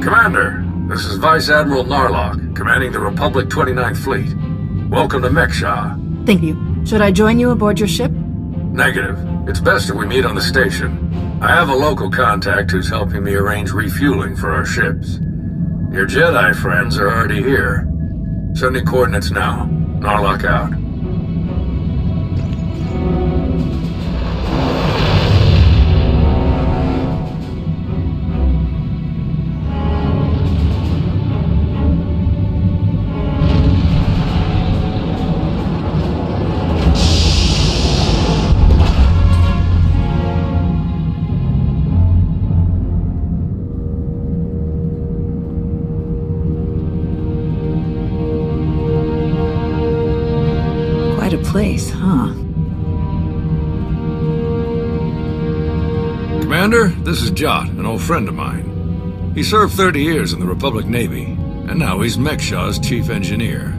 Commander, this is Vice Admiral Narlock, commanding the Republic 29th Fleet. Welcome to Mekshah. Thank you. Should I join you aboard your ship? Negative. It's best if we meet on the station. I have a local contact who's helping me arrange refueling for our ships. Your Jedi friends are already here. Sending coordinates now. Narlock out. Place, huh? Commander, this is Jot, an old friend of mine. He served 30 years in the Republic Navy, and now he's Mekshah's chief engineer.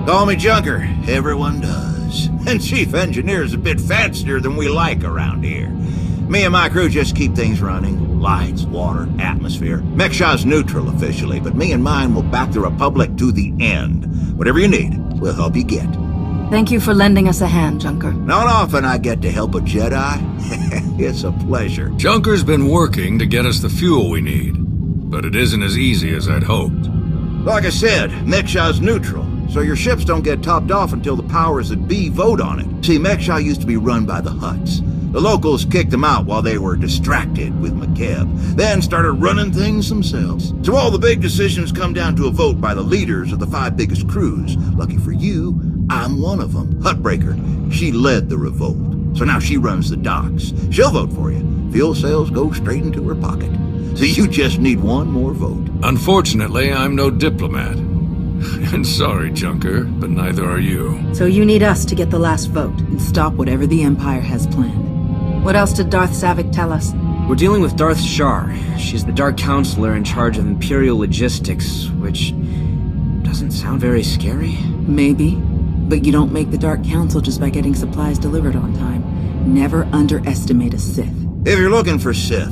Call me Junker. Everyone does. And chief engineer's a bit fancier than we like around here. Me and my crew just keep things running. Lights, water, atmosphere. Mekshah's neutral officially, but me and mine will back the Republic to the end. Whatever you need, we'll help you get. Thank you for lending us a hand, Junker. Not often I get to help a Jedi. It's a pleasure. Junker's been working to get us the fuel we need, but it isn't as easy as I'd hoped. Like I said, Mekshah's neutral, so your ships don't get topped off until the powers that be vote on it. See, Mekshah used to be run by the Hutts. The locals kicked them out while they were distracted with McKeb, then started running things themselves. So all the big decisions come down to a vote by the leaders of the 5 biggest crews. Lucky for you, I'm one of them. Huttbreaker. She led the revolt. So now she runs the docks. She'll vote for you. Fuel sales go straight into her pocket. So you just need one more vote. Unfortunately, I'm no diplomat. And sorry, Junker, but neither are you. So you need us to get the last vote and stop whatever the Empire has planned. What else did Darth Savik tell us? We're dealing with Darth Shar. She's the Dark Counselor in charge of Imperial Logistics, which doesn't sound very scary. Maybe. But you don't make the Dark Council just by getting supplies delivered on time. Never underestimate a Sith. If you're looking for Sith,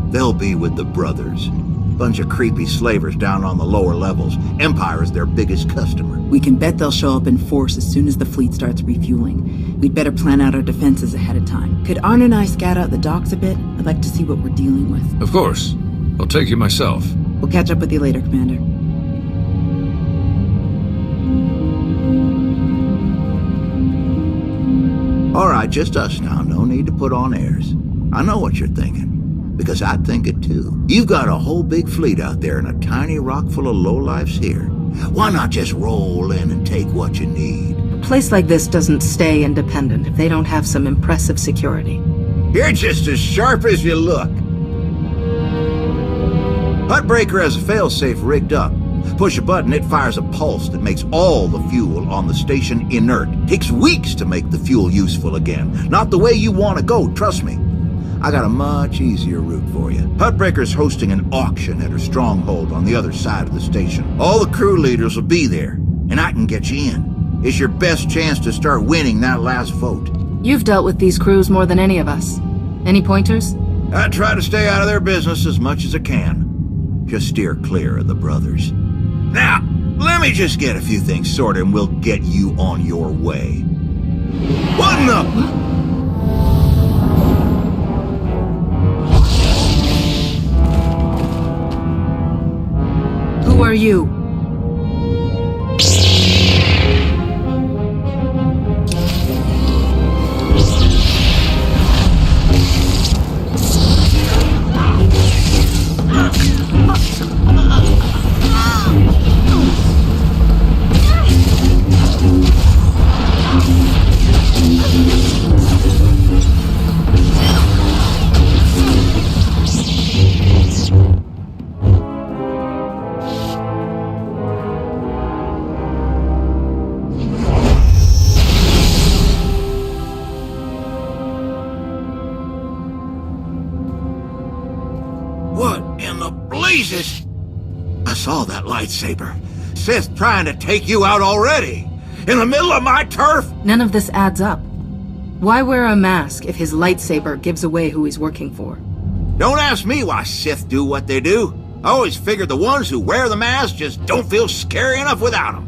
they'll be with the Brothers. Bunch of creepy slavers down on the lower levels. Empire is their biggest customer. We can bet they'll show up in force as soon as the fleet starts refueling. We'd better plan out our defenses ahead of time. Could Arn and I scout out the docks a bit? I'd like to see what we're dealing with. Of course. I'll take you myself. We'll catch up with you later, Commander. All right, just us now. No need to put on airs. I know what you're thinking. Because I think it too. You've got a whole big fleet out there and a tiny rock full of lowlifes here. Why not just roll in and take what you need? A place like this doesn't stay independent if they don't have some impressive security. You're just as sharp as you look. Huttbreaker has a failsafe rigged up. Push a button, it fires a pulse that makes all the fuel on the station inert. Takes weeks to make the fuel useful again. Not the way you want to go, trust me. I got a much easier route for you. Huttbreaker's hosting an auction at her stronghold on the other side of the station. All the crew leaders will be there, and I can get you in. It's your best chance to start winning that last vote. You've dealt with these crews more than any of us. Any pointers? I try to stay out of their business as much as I can. Just steer clear of the Brothers. Now, let me just get a few things sorted and we'll get you on your way. What in the... Who are you? Jesus! I saw that lightsaber. Sith trying to take you out already. In the middle of my turf? None of this adds up. Why wear a mask if his lightsaber gives away who he's working for? Don't ask me why Sith do what they do. I always figured the ones who wear the mask just don't feel scary enough without them.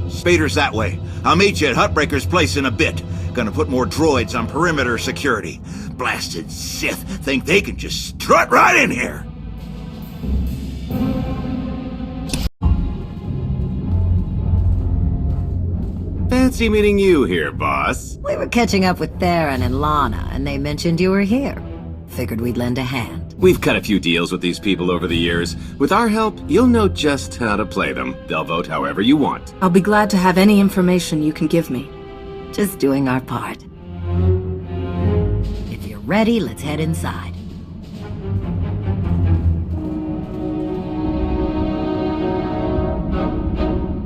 Spader's that way. I'll meet you at Huttbreaker's place in a bit. Gonna put more droids on perimeter security. Blasted Sith think they can just strut right in here. Fancy meeting you here, boss. We were catching up with Theron and Lana, and they mentioned you were here. Figured we'd lend a hand. We've cut a few deals with these people over the years. With our help, you'll know just how to play them. They'll vote however you want. I'll be glad to have any information you can give me. Just doing our part. If you're ready, let's head inside.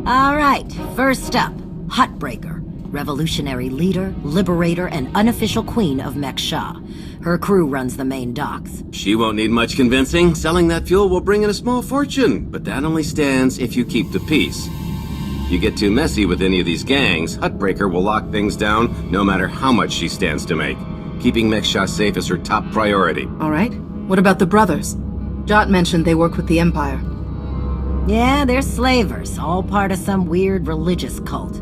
All right, first up, Huttbreaker. Revolutionary leader, liberator, and unofficial queen of Mek-Sha. Her crew runs the main docks. She won't need much convincing. Selling that fuel will bring in a small fortune, but that only stands if you keep the peace. You get too messy with any of these gangs, Huttbreaker will lock things down no matter how much she stands to make. Keeping Mek-Sha safe is her top priority. All right. What about the brothers? Jot mentioned they work with the Empire. Yeah, they're slavers, all part of some weird religious cult.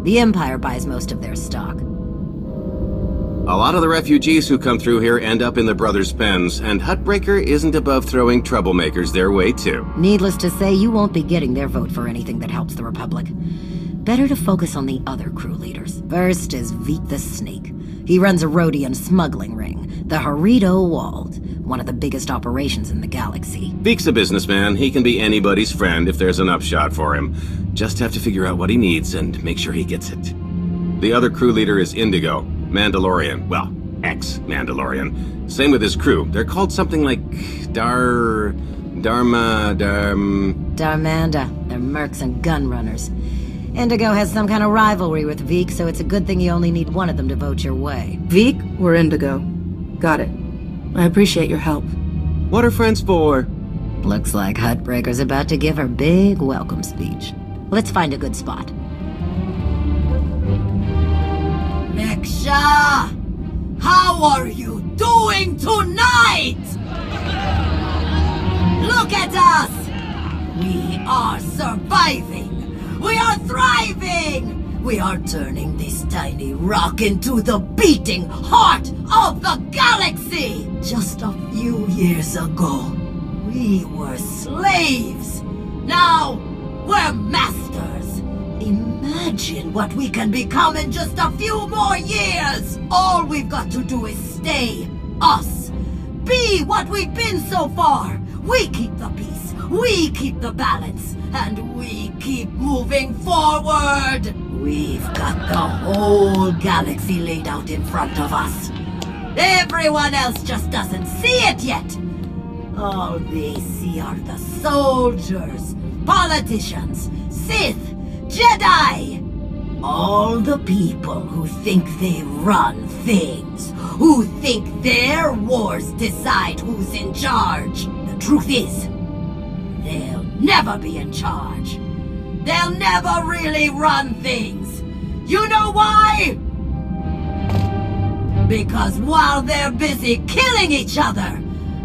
The Empire buys most of their stock. A lot of the refugees who come through here end up in the brothers' pens, and Huttbreaker isn't above throwing troublemakers their way too. Needless to say, you won't be getting their vote for anything that helps the Republic. Better to focus on the other crew leaders. First is Veek the Snake. He runs a Rhodian smuggling ring, the Harrido Walled, one of the biggest operations in the galaxy. Veek's a businessman. He can be anybody's friend if there's an upshot for him. Just have to figure out what he needs and make sure he gets it. The other crew leader is Indigo, Mandalorian. Well, ex-Mandalorian. Same with his crew. They're called something like Darmanda. They're mercs and gun runners. Indigo has some kind of rivalry with Veek, so it's a good thing you only need one of them to vote your way. Veek or Indigo? Got it. I appreciate your help. What are friends for? Looks like Huttbreaker's about to give her big welcome speech. Let's find a good spot. Mek-Sha! How are you doing tonight? Look at us! We are surviving! We are thriving! We are turning this tiny rock into the beating heart of the galaxy! Just a few years ago, we were slaves. Now, we're masters. Imagine what we can become in just a few more years. All we've got to do is stay us. Be what we've been so far. We keep the peace. We keep the balance. And we keep moving forward. We've got the whole galaxy laid out in front of us. Everyone else just doesn't see it yet. All they see are the soldiers, politicians, Sith, Jedi. All the people who think they run things, who think their wars decide who's in charge. The truth is, they'll never be in charge. They'll never really run things. You know why? Because while they're busy killing each other,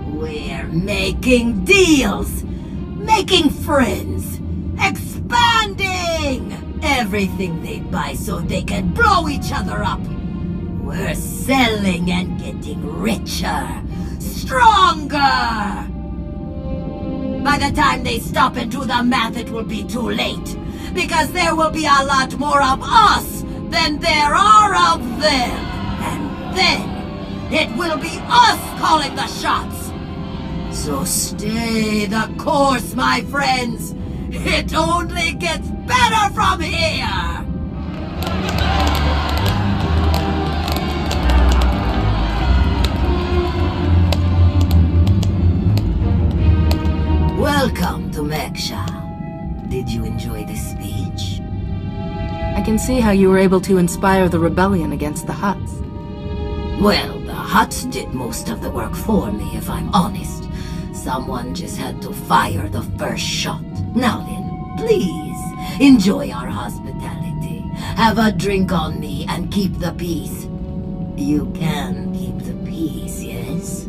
we're making deals, making friends, expanding everything they buy so they can blow each other up. We're selling and getting richer, stronger. By the time they stop and do the math, it will be too late. Because there will be a lot more of us than there are of them. And then, it will be us calling the shots. So stay the course, my friends. It only gets better from here. Welcome to Mek-Sha. Did you enjoy this speech? I can see how you were able to inspire the rebellion against the Hutts. Well, the Hutts did most of the work for me, if I'm honest. Someone just had to fire the first shot. Now then, please, enjoy our hospitality. Have a drink on me and keep the peace. You can keep the peace, yes?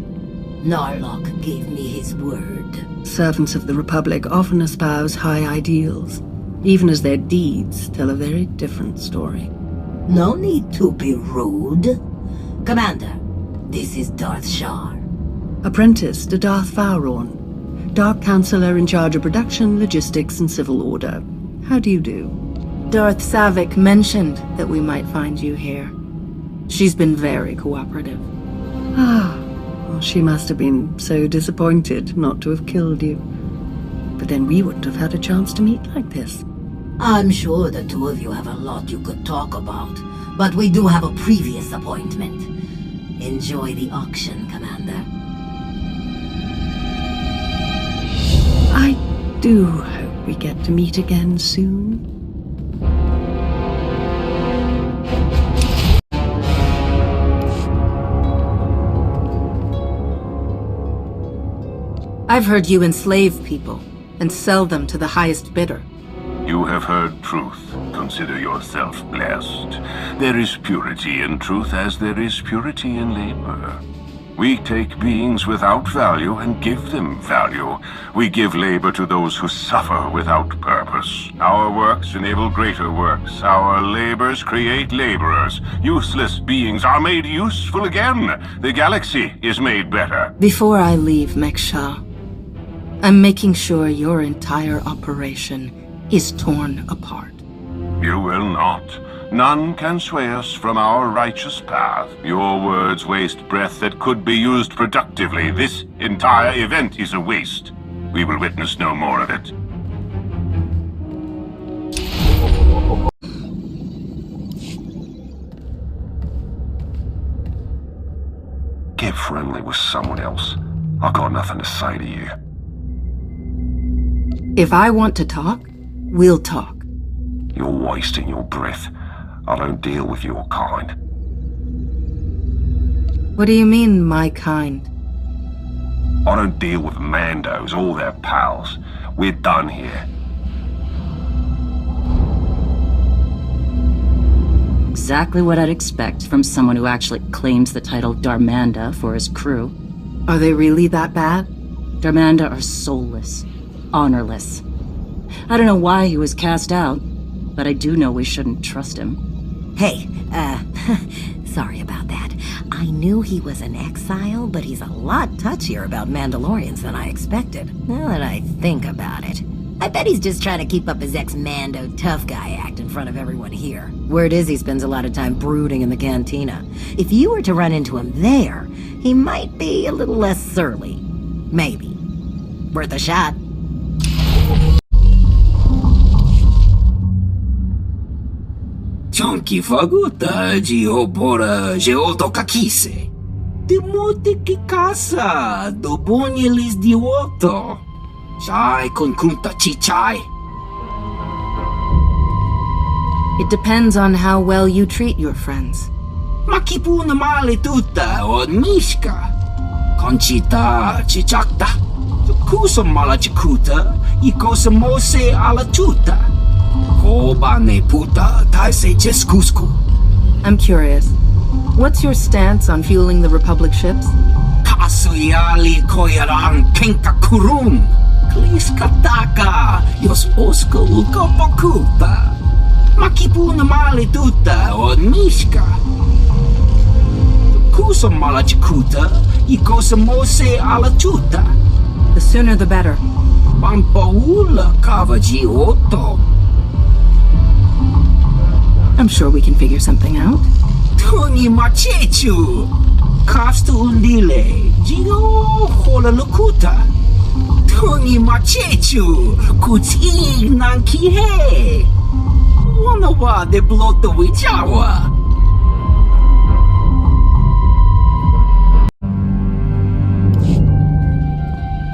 Narlock gave me his word. servants of the Republic often espouse high ideals, even as their deeds tell a very different story. No need to be rude. Commander, this is Darth Shar. Apprentice to Darth Vowrawn, Dark Counselor in charge of production, logistics, and civil order. How do you do? Darth Savik mentioned that we might find you here. She's been very cooperative. Ah, well, she must have been so disappointed not to have killed you. But then we wouldn't have had a chance to meet like this. I'm sure the two of you have a lot you could talk about, but we do have a previous appointment. Enjoy the auction, Commander. I do hope we get to meet again soon. I've heard you enslave people and sell them to the highest bidder. You have heard truth. Consider yourself blessed. There is purity in truth as there is purity in labor. We take beings without value and give them value. We give labor to those who suffer without purpose. Our works enable greater works. Our labors create laborers. Useless beings are made useful again. The galaxy is made better. Before I leave, Meksha, I'm making sure your entire operation is torn apart. You will not. None can sway us from our righteous path. Your words waste breath that could be used productively. This entire event is a waste. We will witness no more of it. Get friendly with someone else. I've got nothing to say to you. If I want to talk, we'll talk. You're wasting your breath. I don't deal with your kind. What do you mean, my kind? I don't deal with Mandos or their pals. We're done here. Exactly what I'd expect from someone who actually claims the title Darmanda for his crew. Are they really that bad? Darmanda are soulless, honorless. I don't know why he was cast out, but I do know we shouldn't trust him. Hey, sorry about that. I knew he was an exile, but he's a lot touchier about Mandalorians than I expected. Now that I think about it, I bet he's just trying to keep up his ex-Mando tough guy act in front of everyone here. Word is he spends a lot of time brooding in the cantina. If you were to run into him there, he might be a little less surly. Maybe. Worth a shot. Chonky faguta geobora geotokakise. Demote que casa do bonyelis dioto. Chai con kunta chichai. It depends on how well you treat your friends. Makipuna male tuta od mishka. Conchita chichakta. Kusa mala chikuta. Ikosa mose ala chuta. I'm curious. What's your stance on fueling the Republic ships? Kasuyali koyaran kenka kurum. Kliskataka yos oska ulka bakuta. Makipuna mali tuta od mishka. Kusa malachikuta ikosa mose ala chuta. The sooner the better. Pampaula kavaji oto. I'm sure we can figure something out. Tony Machechu! Kafsta Unduli, Gino Hola Lukuta. Tony Machechu, Kuti Nankihe. Wanawa de Blota Wijawa.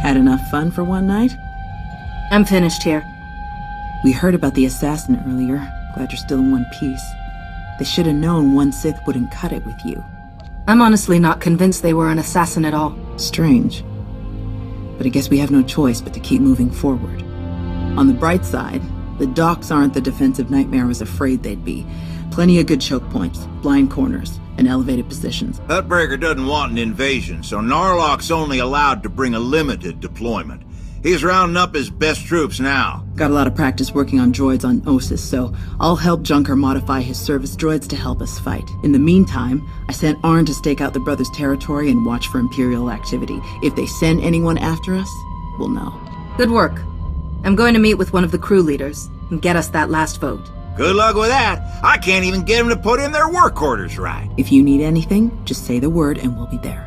Had enough fun for one night? I'm finished here. We heard about the assassin earlier. Glad you're still in one piece. They should have known one Sith wouldn't cut it with you. I'm honestly not convinced they were an assassin at all. Strange. But I guess we have no choice but to keep moving forward. On the bright side, the docks aren't the defensive nightmare I was afraid they'd be. Plenty of good choke points, blind corners, and elevated positions. Hutbreaker doesn't want an invasion, so Narlock's only allowed to bring a limited deployment. He's rounding up his best troops now. Got a lot of practice working on droids on Ossus, so I'll help Junker modify his service droids to help us fight. In the meantime, I sent Arn to stake out the Brothers' territory and watch for Imperial activity. If they send anyone after us, we'll know. Good work. I'm going to meet with one of the crew leaders and get us that last vote. Good luck with that. I can't even get them to put in their work orders right. If you need anything, just say the word and we'll be there.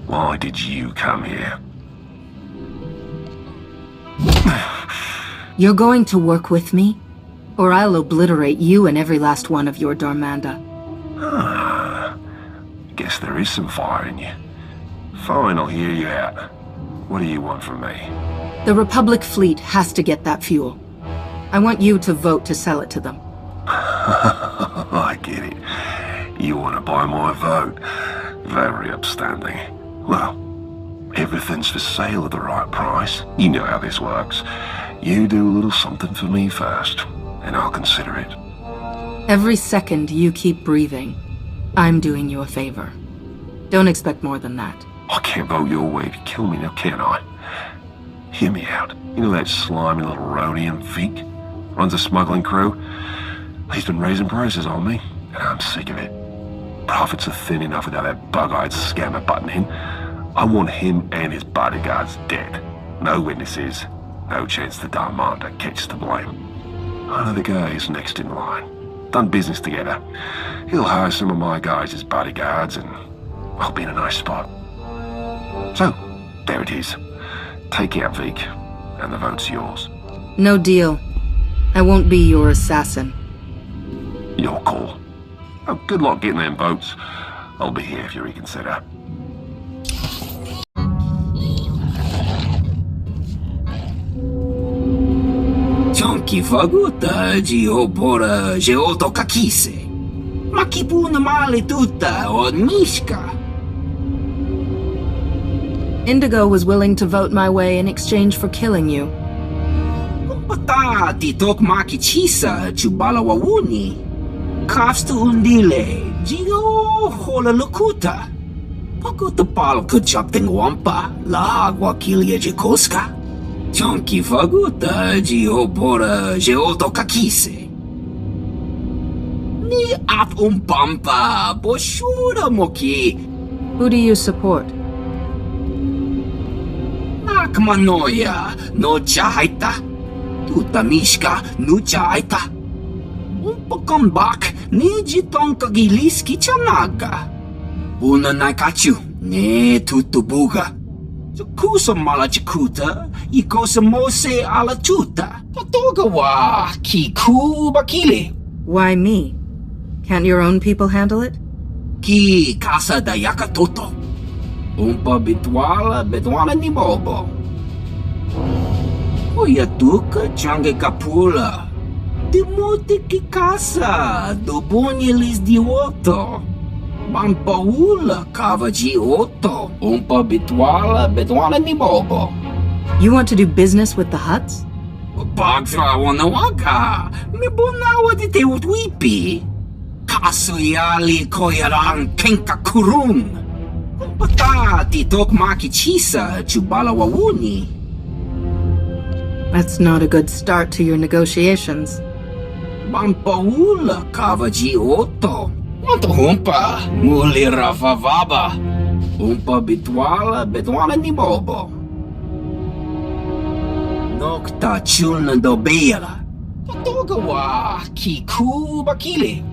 Why did you come here? You're going to work with me, or I'll obliterate you and every last one of your Darmanda. Guess there is some fire in you. Fine, I'll hear you out. What do you want from me? The Republic fleet has to get that fuel. I want you to vote to sell it to them. I get it. You want to buy my vote? Very upstanding. Well, everything's for sale at the right price. You know how this works. You do a little something for me first, and I'll consider it. Every second you keep breathing, I'm doing you a favor. Don't expect more than that. I can't vote your way to kill me now, can I? Hear me out. You know that slimy little Rhodian Vic? Runs a smuggling crew? He's been raising prices on me, and I'm sick of it. Profits are thin enough without that bug-eyed scammer butting in. I want him and his bodyguards dead. No witnesses. No chance the Darmanda catches the blame. I know the guy is next in line. Done business together. He'll hire some of my guys as bodyguards and I'll be in a nice spot. So, there it is. Take out Vic, and the vote's yours. No deal. I won't be your assassin. Your call. Oh, good luck getting them votes. I'll be here if you reconsider. Chonki faguta giopora geoto kakise. Makipuna male tutta od mishka. Indigo was willing to vote my way in exchange for killing you. Pata ti tok maki chisa chubala wawuni. Kafstu undile gio hola lukuta. Pakuta pal kuchapting wampa la agua kilia jikoska. Chonki faguta giopora geoto kakise. Ni at umpampa boshura moki. Who do you support? Nakmanoya no chaita. Tuta mishka no chaita. Umpakombak ni jitonka giliski chanaga. Buna naikachu ne tutubuga. Kusa malachikuta, ikosa mose ala tuta. Patoga wa kiku bakile. Why me? Can't your own people handle it? Ki casa da yakatoto. Umpa bitwala ni bobo. Oya tuka change kapula. Demote ki casa, dobonye lis dioto. Pampaula kava gioto. Umpa bitwala ni bobo. You want to do business with the Hutts? Pagfra wanawaga. Me bonawa di te utwipi. Kaso yali koyaran kenka kurung. Pata ti tok maki chisa chubala wawuni. That's not a good start to your negotiations. Pampaula kava gioto. Wanto humpa muli ravavaba. Umpa bitwala ni bobo. Nokta chulna dobela. Patoga wa kiku bakile.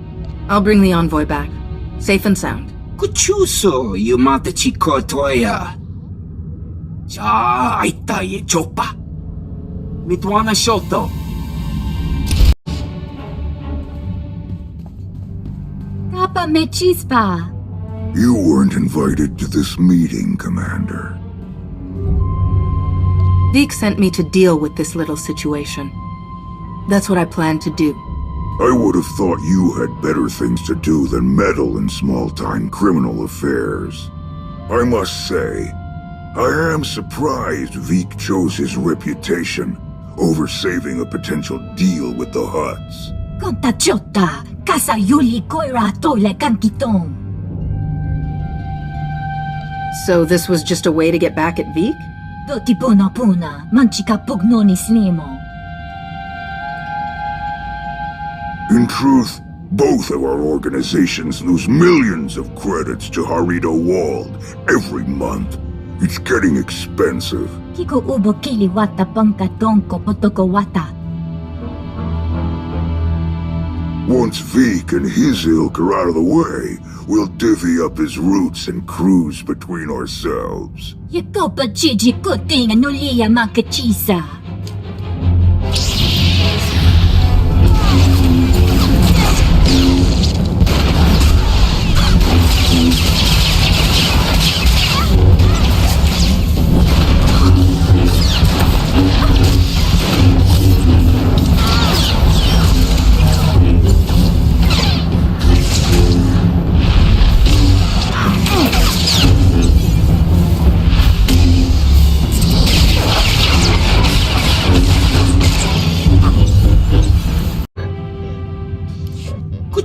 I'll bring the envoy back, safe and sound. Kuchuso yumata chikotoya. Cha aita ye chopa. Mitwana shoto. Papa me chispa. You weren't invited to this meeting, Commander. Vic sent me to deal with this little situation. That's what I plan to do. I would have thought you had better things to do than meddle in small-time criminal affairs. I must say, I am surprised Vic chose his reputation over saving a potential deal with the Hutts. Contagiota, Kasayuli koira tole kankitong. So this was just a way to get back at Vik? Doti puna puna, manchika pugnoni snimo. In truth, both of our organizations lose millions of credits to Harito Wald every month. It's getting expensive. Kiko ubo kili wata pangka tonko potoko wata. Once Vik and his ilk are out of the way, we'll divvy up his routes and cruise between ourselves. Yakopa Gigi kutinga nulia makachisa.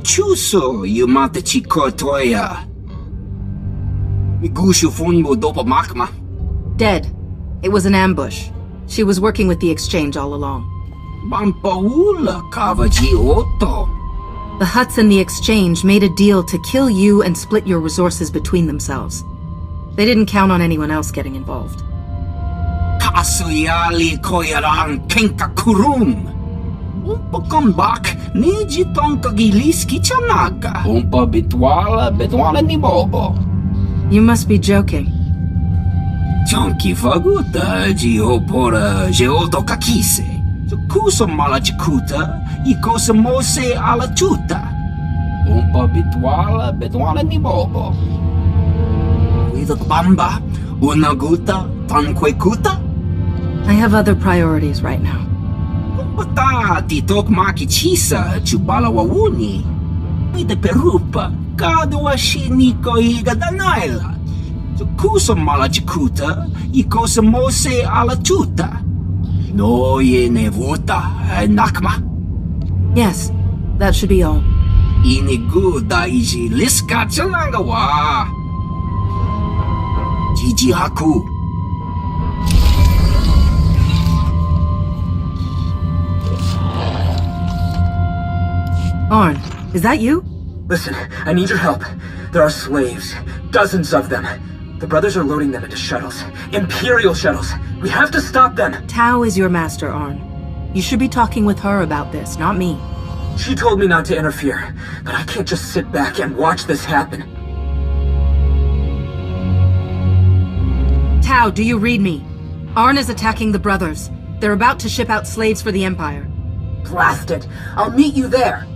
Chuso, yumata chikotoya. Migushu funbo dopa makma. Dead. It was an ambush. She was working with the exchange all along. Bampaula kavaji oto. The Huts and the exchange made a deal to kill you and split your resources between themselves. They didn't count on anyone else getting involved. Kasuyali koyaran kenka kurum. Umpa kambak, niji tonka giliski chanaga. Umpa bitwala ni bobo. You must be joking. Chonki faguta, jiopora, geodo kakise. Kuso malachikuta, ikosa mose ala chuta. Umpa bitwala ni bobo. Widok bamba, unaguta, tankwekuta. I have other priorities right now. Pata titok makichisa chubala wawuni. Pite perupa kadwa shiniko iga danaila. Kuso malachikuta ikosa mose ala chuta. No ye nevuta nakma. Yes, that should be all. Inigu daiji liska chalanga wa. Jiji haku. Arn, is that you? Listen, I need your help. There are slaves. Dozens of them. The brothers are loading them into shuttles. Imperial shuttles. We have to stop them. Tao is your master, Arn. You should be talking with her about this, not me. She told me not to interfere, but I can't just sit back and watch this happen. Tao, do you read me? Arn is attacking the brothers. They're about to ship out slaves for the Empire. Blast it. I'll meet you there.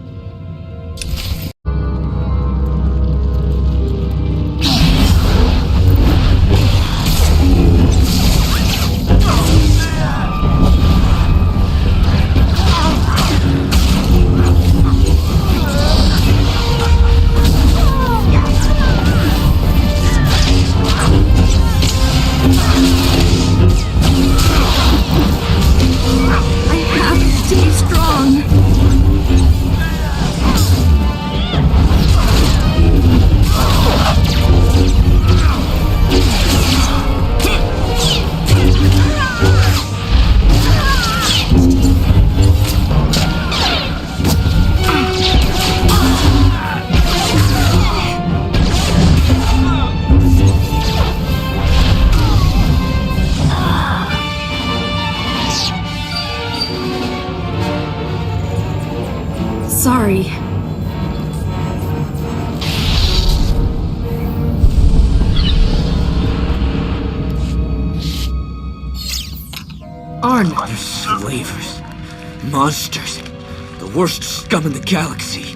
Sorry. Arn. They're slavers. Monsters. The worst scum in the galaxy.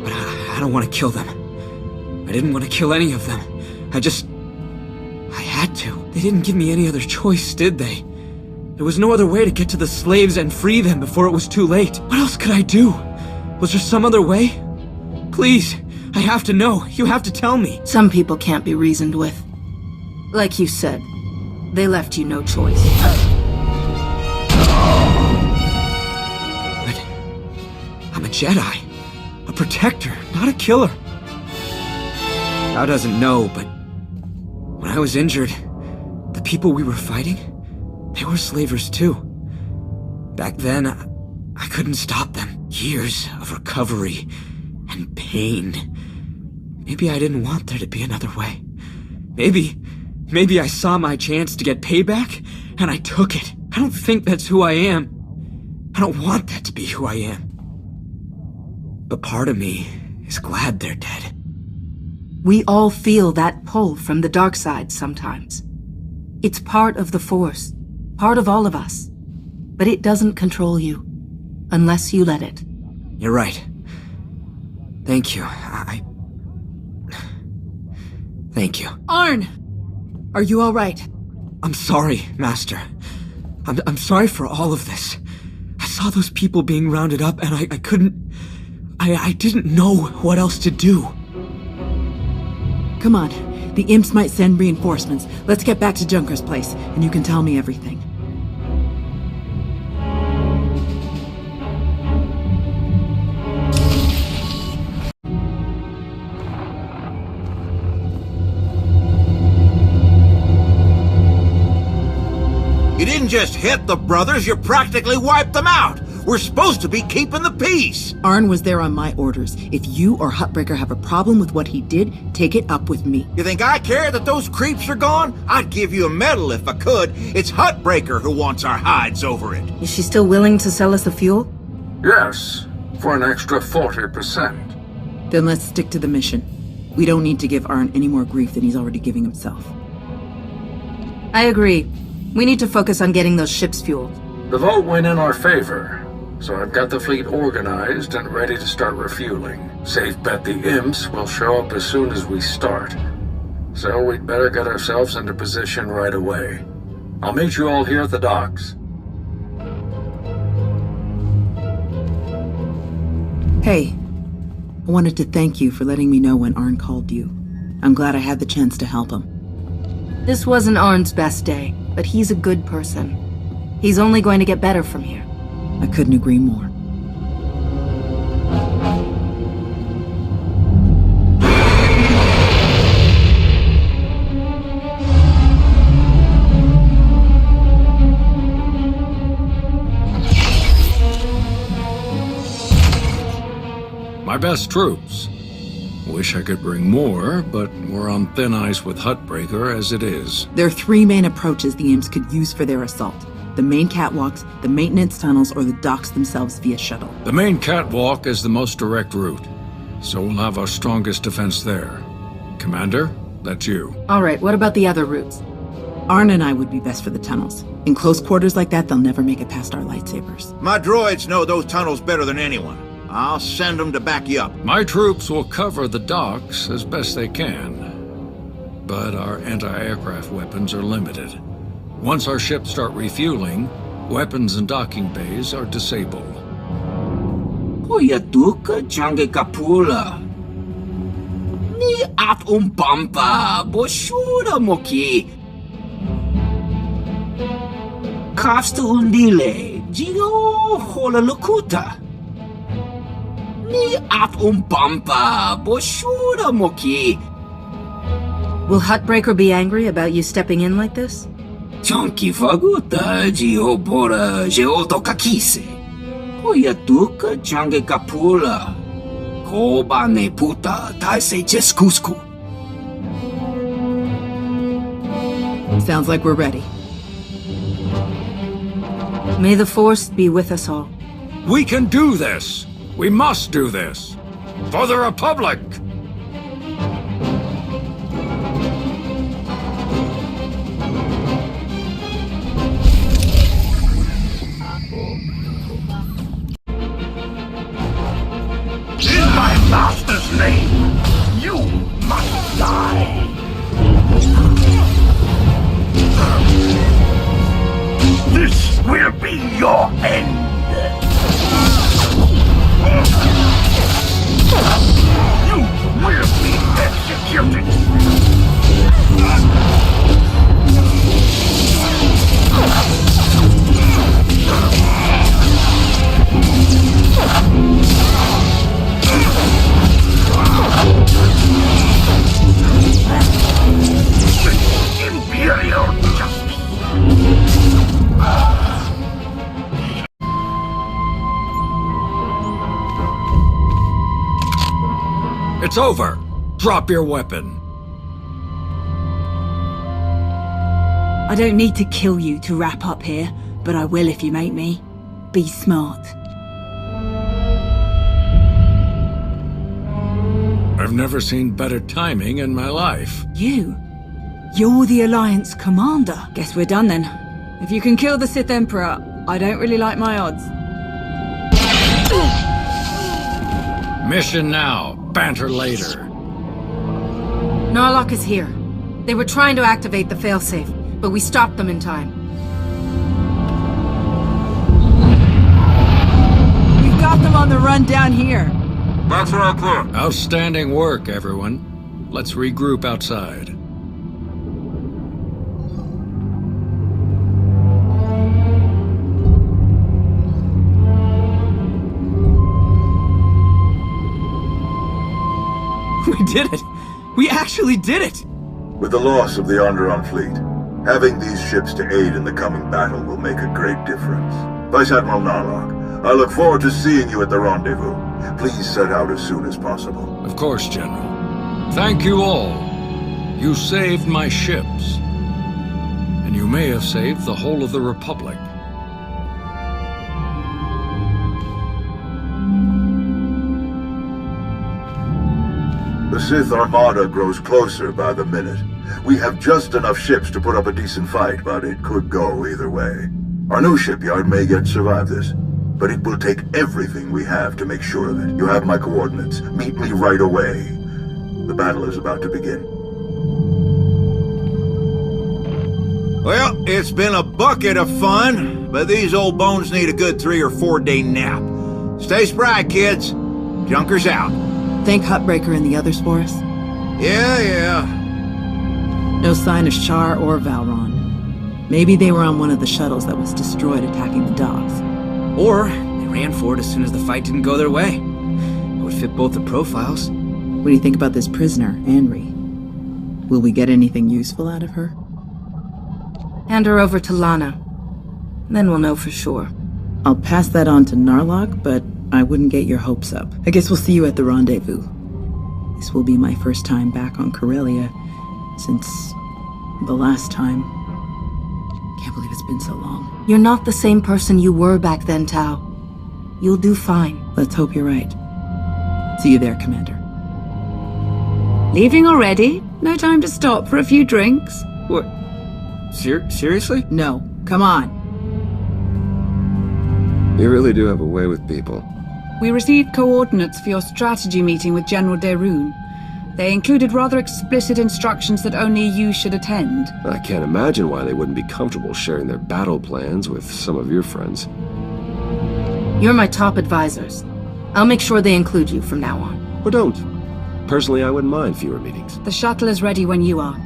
But I don't want to kill them. I didn't want to kill any of them. I had to. They didn't give me any other choice, did they? There was no other way to get to the slaves and free them before it was too late. What else could I do? Was there some other way? Please, I have to know. You have to tell me. Some people can't be reasoned with. Like you said, they left you no choice. But I'm a Jedi. A protector, not a killer. Shao doesn't know, but when I was injured, the people we were fighting, they were slavers too. Back then, I couldn't stop them. Years of recovery and pain. Maybe I didn't want there to be another way. Maybe I saw my chance to get payback, and I took it. I don't think that's who I am. I don't want that to be who I am. But part of me is glad they're dead. We all feel that pull from the dark side sometimes. It's part of the Force, part of all of us. But it doesn't control you, unless you let it. You're right. Thank you. Thank you. Arn! Are you all right? I'm sorry, Master. I'm sorry for all of this. I saw those people being rounded up, and I couldn't... I didn't know what else to do. Come on. The imps might send reinforcements. Let's get back to Junker's place, and you can tell me everything. You didn't just hit the brothers, you practically wiped them out. We're supposed to be keeping the peace. Arn was there on my orders. If you or Huttbreaker have a problem with what he did, take it up with me. You think I care that those creeps are gone? I'd give you a medal if I could. It's Huttbreaker who wants our hides over it. Is she still willing to sell us the fuel? Yes, for an extra 40%. Then let's stick to the mission. We don't need to give Arn any more grief than he's already giving himself. I agree. We need to focus on getting those ships fueled. The vote went in our favor, so I've got the fleet organized and ready to start refueling. Safe bet the imps will show up as soon as we start. So we'd better get ourselves into position right away. I'll meet you all here at the docks. Hey, I wanted to thank you for letting me know when Arn called you. I'm glad I had the chance to help him. This wasn't Arn's best day, but he's a good person. He's only going to get better from here. I couldn't agree more. My best troops. Wish I could bring more, but we're on thin ice with Huttbreaker as it is. There are three main approaches the imps could use for their assault. The main catwalks, the maintenance tunnels, or the docks themselves via shuttle. The main catwalk is the most direct route, so we'll have our strongest defense there. Commander, that's you. All right, what about the other routes? Arn and I would be best for the tunnels. In close quarters like that, they'll never make it past our lightsabers. My droids know those tunnels better than anyone. I'll send them to back you up. My troops will cover the docks as best they can, but our anti-aircraft weapons are limited. Once our ships start refueling, weapons and docking bays are disabled. Hoyatuka jange kapula. Ni at umpampa boshura moki. Kafsta undile, jigo hola lukuta. Ni at umpampa boshura moki. Will Huttbreaker be angry about you stepping in like this? Chonki faguta geobora geoto kakise. Hoyatuka jange kapula. Kobane puta taise jeskusku. Sounds like we're ready. May the Force be with us all. We can do this! We must do this! For the Republic! In my master's name, you must die. This will be your end. You will be executed. It's over! Drop your weapon. I don't need to kill you to wrap up here, but I will if you make me. Be smart. I've never seen better timing in my life. You're the Alliance commander. Guess we're done then. If you can kill the Sith Emperor, I don't really like my odds. Mission now, banter later. Narlock is here. They were trying to activate the failsafe, but we stopped them in time. We've got them on the run down here. That's all clear. Outstanding work, everyone. Let's regroup outside. We did it! We actually did it! With the loss of the Onderon fleet, having these ships to aid in the coming battle will make a great difference. Vice Admiral Narlock, I look forward to seeing you at the rendezvous. Please set out as soon as possible. Of course, General. Thank you all. You saved my ships. And you may have saved the whole of the Republic. The Sith Armada grows closer by the minute. We have just enough ships to put up a decent fight, but it could go either way. Our new shipyard may yet survive this, but it will take everything we have to make sure of it. You have my coordinates. Meet me right away. The battle is about to begin. Well, it's been a bucket of fun, but these old bones need a good 3 or 4 day nap. Stay spry, kids. Junker's out. Think Huttbreaker and the others for us? Yeah. No sign of Char or Valron. Maybe they were on one of the shuttles that was destroyed attacking the docks. Or they ran for it as soon as the fight didn't go their way. It would fit both the profiles. What do you think about this prisoner, Anri? Will we get anything useful out of her? Hand her over to Lana. Then we'll know for sure. I'll pass that on to Narlock, but I wouldn't get your hopes up. I guess we'll see you at the rendezvous. This will be my first time back on Corellia since the last time. Can't believe it's been so long. You're not the same person you were back then, Tao. You'll do fine. Let's hope you're right. See you there, Commander. Leaving already? No time to stop for a few drinks? What? Seriously? No. Come on. You really do have a way with people. We received coordinates for your strategy meeting with General Derun. They included rather explicit instructions that only you should attend. I can't imagine why they wouldn't be comfortable sharing their battle plans with some of your friends. You're my top advisors. I'll make sure they include you from now on. Or don't. Personally, I wouldn't mind fewer meetings. The shuttle is ready when you are.